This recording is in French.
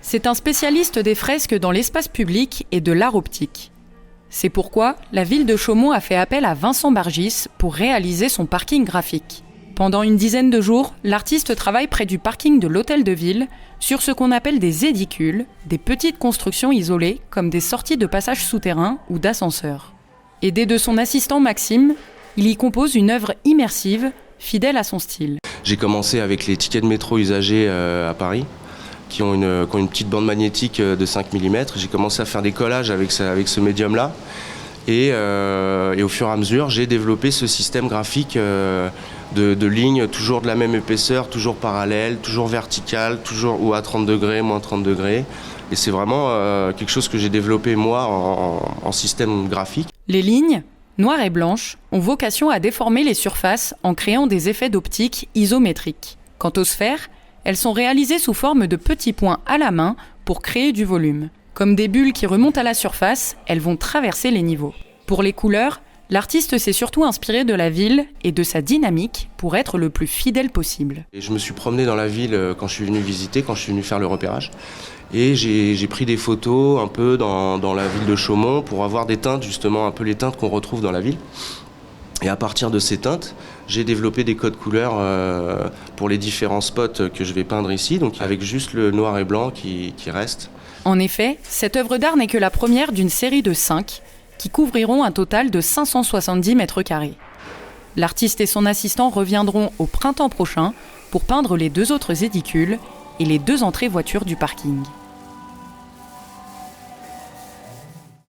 C'est un spécialiste des fresques dans l'espace public et de l'art optique. C'est pourquoi la ville de Chaumont a fait appel à Vincent Bargis pour réaliser son parking graphique. Pendant une dizaine de jours, l'artiste travaille près du parking de l'hôtel de ville sur ce qu'on appelle des édicules, des petites constructions isolées comme des sorties de passages souterrains ou d'ascenseurs. Aidé de son assistant Maxime, il y compose une œuvre immersive, fidèle à son style. J'ai commencé avec les tickets de métro usagés à Paris, qui ont une petite bande magnétique de 5 mm. J'ai commencé à faire des collages avec ce médium-là. Et au fur et à mesure, j'ai développé ce système graphique de lignes, toujours de la même épaisseur, toujours parallèle, toujours verticale, toujours ou à 30 degrés, moins 30 degrés. Et c'est vraiment quelque chose que j'ai développé moi en système graphique. Les lignes, noires et blanches, ont vocation à déformer les surfaces en créant des effets d'optique isométriques. Quant aux sphères, elles sont réalisées sous forme de petits points à la main pour créer du volume. Comme des bulles qui remontent à la surface, elles vont traverser les niveaux. Pour les couleurs, l'artiste s'est surtout inspiré de la ville et de sa dynamique pour être le plus fidèle possible. Et je me suis promené dans la ville quand je suis venu visiter, quand je suis venu faire le repérage. Et j'ai pris des photos un peu dans la ville de Chaumont pour avoir des teintes, justement un peu les teintes qu'on retrouve dans la ville. Et à partir de ces teintes, j'ai développé des codes couleurs pour les différents spots que je vais peindre ici, donc avec juste le noir et blanc qui reste. En effet, cette œuvre d'art n'est que la première d'une série de 5 qui couvriront un total de 570 mètres carrés. L'artiste et son assistant reviendront au printemps prochain pour peindre les 2 autres édicules et les 2 entrées voitures du parking.